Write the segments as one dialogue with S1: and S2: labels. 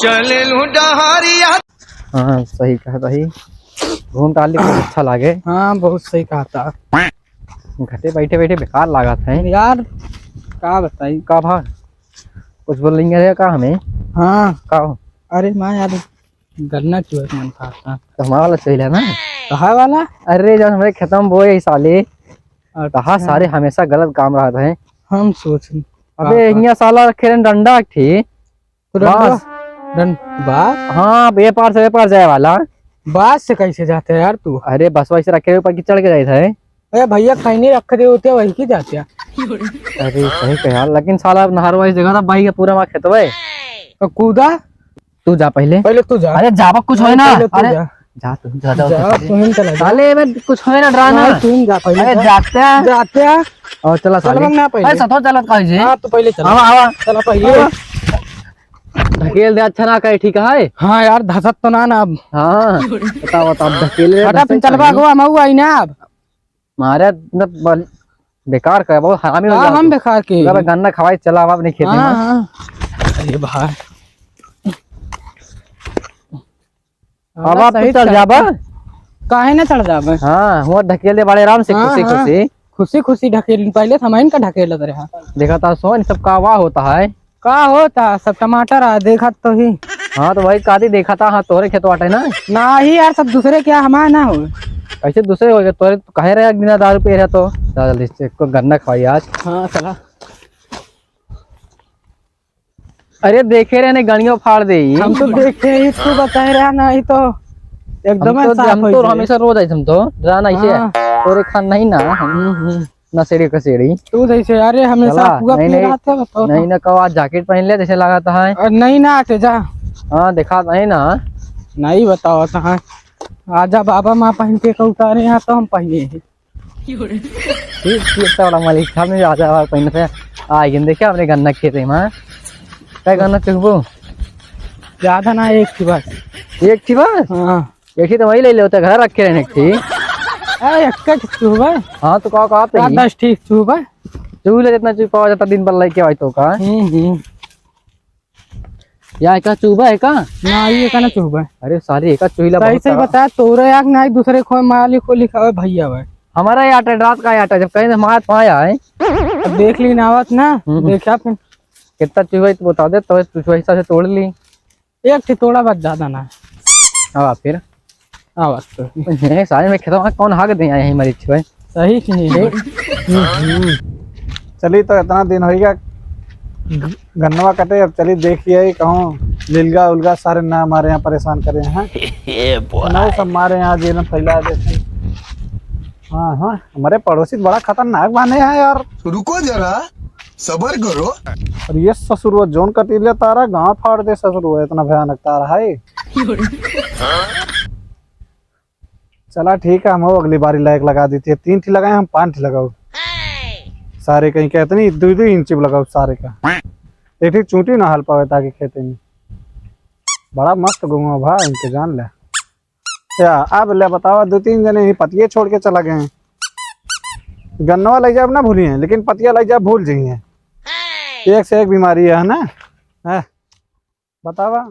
S1: चले डहरिया।
S2: हाँ सही कहा भाई, घूम टहल बहुत अच्छा लागे।
S3: हाँ बहुत सही कहा था।
S2: घटे बैठे बैठे बेकार लगा था
S3: यार का बताई
S2: का भाग कुछ बोल लेंगे का हमें।
S3: हाँ
S2: का हो?
S3: अरे माँ यार गन्ना क्यों मन खाता
S2: तो हमारा वाला सही है ना।
S3: कहा वाला?
S2: अरे जब हमारे खत्म बोए साले कहा
S3: अच्छा।
S2: सारे हमेशा गलत काम रहा था।
S3: हम सोच
S2: अबे यहाँ साला खेलन डंडा थी बास।
S3: बास
S2: हाँ बे पार से जाए वाला।
S3: बास से कैसे जाते हैं यार तू?
S2: अरे बस वैसे रखे ऊपर की चढ़ के जाए थे।
S3: अरे भैया खैनी रख दे होते वही की जाते हैं।
S2: अरे सही कहा लेकिन साला नहर वाइस जगह था भाई का पूरा वहाँ खेत हुए।
S3: तो कूदा
S2: तू जा पहले
S3: तू जा।
S2: अरे जाबक कुछ है ना।
S3: अरे
S2: जा तू जा
S3: तू ही चला जा।
S2: साले में कुछ है ना डराना।
S3: तू ही जा पहले।
S2: अरे जाते हैं और चला साले
S3: ना पहले।
S2: अरे सतो चलत कहे
S3: हाँ तू पहले चला।
S2: आवा
S3: चला पहले।
S2: ढकेल दे अच्छा ना कहे ठीक है।
S3: हाँ यार धसत तो ना अब।
S2: हाँ बताओ ढकेल दे।
S3: हटा फिर चलवा गो हम आई ना अब।
S2: मारे बेकार कर बहुत हरामी हो गया।
S3: हम बेकार के
S2: गन्ना खवाई चला अब अपने खेत में।
S3: अरे भाई
S2: अब आप चल जाबा
S3: काहे ना चढ़ जाबे।
S2: हाँ वो ढकेल दे बड़े आराम से खुशी खुशी
S3: खुशी खुशी ढकेल पहले थमाइन का ढकेल रहा।
S2: देखा था सोन सब का वाह होता है।
S3: का होता सब टमाटर आ देखा तो ही।
S2: हाँ तो वही कादी देखा था। हाँ तोरे खेत वाटे ना
S3: ही यार सब दूसरे क्या हमारा ना हो।
S2: ऐसे दूसरे हो गए तोरे तो कहे रहे बिना दारू पी रहा तो जल्दी से को गन्ना खवाई आज।
S3: हाँ चला।
S2: अरे देखे रहे ने गणियों फाड़ दे।
S3: हम तो देखे ही तू बता रहा ना ही तो एकदम
S2: हम तो हमेशा रोज आए हम तो डराना ऐसे तोरे खान नहीं ना हम नशेड़ी कसेड़ी
S3: तू जैसे अरे हमेशा पूरा पी रहा था बताओ।
S2: नहीं ना कहो आज जैकेट पहन ले जैसे लगाता है।
S3: नहीं ना आटे जा।
S2: हाँ दिखा नहीं ना
S3: नहीं बताओ तो आजा बाबा माँ पहन के उतारे यहाँ तो हम पहने
S2: मालिक हमने आजा पहने थे आगे देखे अपने गन्ना खेते माँ क्या गन्ना चुकबो
S3: ज्यादा ना एक थी बस।
S2: एक थी बस।
S3: हाँ
S2: एक ही तो वही ले लेते घर रखे रहने थी। हाँ तो कहा
S3: 10 ठीक चूबा
S2: चूले जितना चूह पावा जाता दिन भर लेके आई तो का या का चूबा है का
S3: ना ये का ना चूबा।
S2: अरे सारी एक चूहिला
S3: सही से बता तोरे याक ना दूसरे को मालिक को लिखा है भैया भाई
S2: हमारा ये आटा रात का आटा जब कहीं हमारे पाया है।
S3: अब देख ली नावत ना देखा फिर
S2: कितना चूहा तो बता दे तो हिसाब से तोड़ ली।
S3: एक थी थोड़ा बहुत ज्यादा ना।
S2: हाँ फिर
S3: आवाज तो
S2: सारे में खेता कौन हाक दे आए हमारी छुए
S3: सही
S4: चली तो इतना दिन हो गया गन्नवा कटे। अब चली देखिए कहूँ लिलगा उलगा सारे ना हमारे यहाँ परेशान करे हैं। ना सब हमारे यहाँ जेल फैला देते। हाँ हाँ हमारे पड़ोसी बड़ा खतरनाक बने हैं यार।
S1: रुको जरा सबर करो।
S4: और ये ससुर वो जोन कटीले तारा गांव फाड़ दे ससुर वो इतना भयानक तारा है। चला ठीक है हम अगली बारी लायक लगा दी थी 3 ठी लगाए हम 5 ठी लगाओ सारे कहीं कहते नहीं 2-2 इंच लगाओ सारे का एक ही चूंटी ना हल पावे ताकि खेते में बड़ा मस्त घूमा भाई इनके जान ले या अब ले बताओ 2-3 जने ही पतिये छोड़ के चला गए हैं। गन्नवा ले जाए ना भूलिए लेकिन पतिया ले जाए भूल जाइए। एक से एक बीमारी है ना है बतावा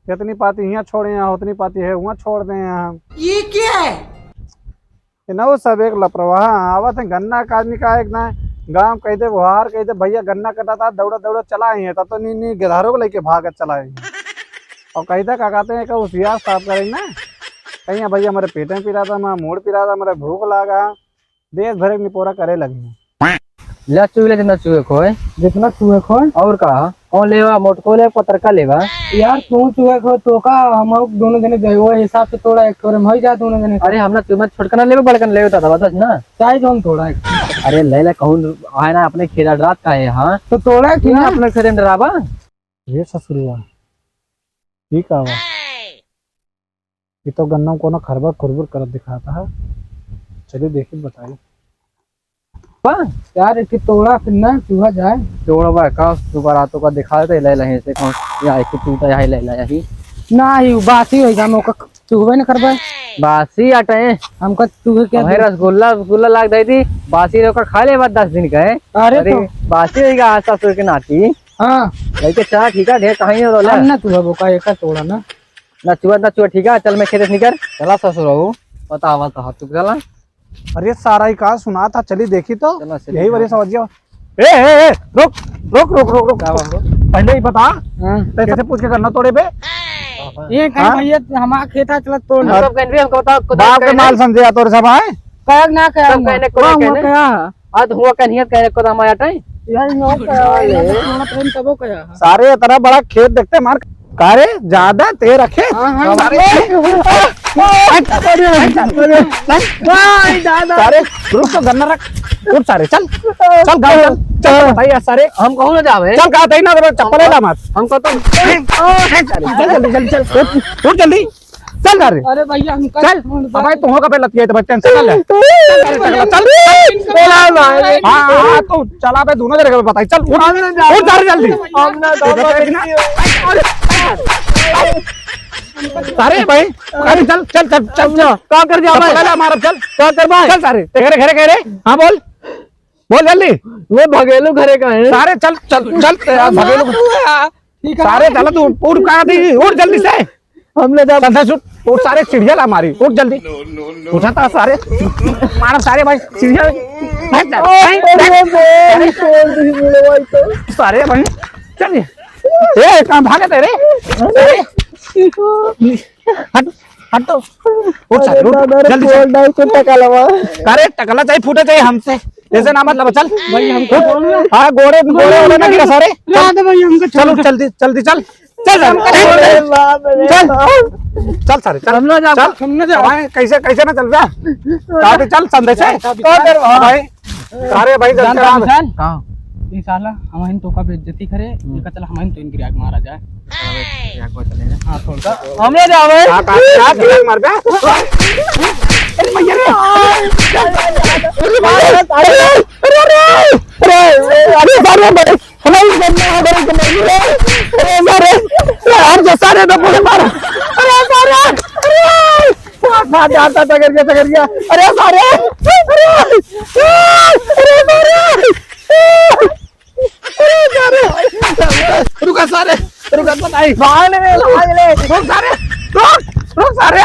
S4: कितनी पाती यहाँ छोड़े यहाँ उतनी पाती है वहाँ छोड़ दें यहाँ।
S1: ये क्या है
S4: ना वो सब एक लापरवाह आवत है। गन्ना का आदमी का एक ना गांव कह दे बुहार कह दे भैया गन्ना कटा था दौड़ा दौड़ा चलाए हैं तब तो नी गिरधारों को लेके भागत चलाए और कही था क्या कहते हैं होशियार साफ करेंगे ना कहीं भैया हमारे पेट में पी रहा था मैं मूड पी रहा था हमारे भूख लगा देश भर निपोरा करे लगी
S2: ले चूहे जितना चूहे खोए
S3: जितना चूहे खो
S2: और का कौन लेवा मोटको ले पत्थर का लेवा
S3: यार तू चूहे खो तो का हम दोनों जने गए वो हिसाब से थोड़ा एक थोड़े में जा दोनों जने।
S2: अरे हमने तुम्हें छोटकना लेवे बड़कन लेवे था बता ना
S3: चाहे जो हम थोड़ा
S2: अरे ले ले कहूँ आए ना अपने खेत रात का है। हाँ
S3: तो थोड़ा
S2: कि ना अपने खेत डरावा
S4: ये ससुरुआ ठीक है ये तो गन्ना को ना खरबा खुरबुर कर दिखाता है। चलिए देखिए बताइए
S3: यार एक तोड़ा फिर ना चूहा जाए
S2: तोड़वा का सुबह रातों का दिखा देते ले ले से कौन या एक टूटा या ले ले यही
S3: ना ही बात ही होगा मौका चूहे न करबे
S2: बासी आटे
S3: हमको तू क्या
S2: हमें रसगुल्ला रसगुल्ला लाग दी थी बासी रोका खा ले बाद 10 दिन का है।
S3: अरे तो
S2: बासी रहेगा आज सासुर के नाती
S3: हाँ
S2: लेके चला ठीक है ढेर कहीं हो रोला
S3: ना तू है वो का एक तोड़ा ना
S2: ना चुआ ठीक है चल मैं खेत से निकल चला ससुर हो पता आवा तो हाथ चला
S4: अरे सारा ही कहा सुना था, चली देखी तो
S2: चलो, चलिए।
S4: यही वजह समझ गया। ए रुक रुक रुक रुक रुक पहले ही बता
S3: हाँ
S4: कैसे से पूछ के करना तोड़े पे
S3: ये कहीं
S4: हाँ?
S3: भैया हमारा खेता चला तोड़
S2: हम सब कहने हमको बता
S4: बाप के माल समझे या तोरे सब आए
S3: कह ना कह
S2: सब कहने को कहने आज हुआ कहनियत कहने को हम आया टाइम
S3: यार नो कह प्रेम तबो कह
S4: सारे तरह बड़ा खेत देखते मार कारे ज्यादा ते रखे
S3: हाँ
S4: सारे सारे रुक तो गन्ना रख उठ सारे चल चल गाँव चल चल बताइए सारे
S2: हम कहूँ ना जावे
S4: चल कहा था ना चप्पल है मत
S2: हमको तो
S4: चल जल्दी जल्दी चल उठ जल्दी चल कर
S3: अरे भैया हम
S4: चल अब भाई तुम का पे लत गए तो टेंशन ना ले चल हां हां तो चला बे दोनों जगह पे बताई चल उठ सारे जल्दी सारे भाई अरे चल चल चल चल क्या कर दिया भाई हमारा चल क्या कर भाई चल सारे घरे घरे घरे हां बोल बोल जल्दी
S2: वो भगेलू घरे का है
S4: सारे चल चल चल भगेलू
S3: ठीक है
S4: सारे चल तू उठ कहां थी उठ जल्दी से
S2: हमने जब
S4: संदेश उठ सारे चिड़िया ला मारी उठ जल्दी उठा था सारे मारा सारे भाई चिड़िया सारे भाई चल ए कहां भागे तेरे हट हट तो उठ सारे उठ जल्दी अरे टकला चाहिए फूटे चाहिए हमसे ऐसे ना मतलब चल भाई हम हाँ गोरे गोरे वाले ना गिरा सारे चल उठ जल्दी जल्दी चल चल चल चल सारे चल चल कैसे कैसे ना चल रहा चल संदेश भाई सारे भाई
S2: कहां
S3: ये साला हम तो का बेइज्जती करे ये चला हम तो इनकी आग मारा जाए हां थोड़ा
S2: हमने जावे
S4: हां मार बे अरे भैया अरे सारे मार अरे जाता टकर गया अरे सारे रुका सारे रुका बताई रुक सारे रुक सारे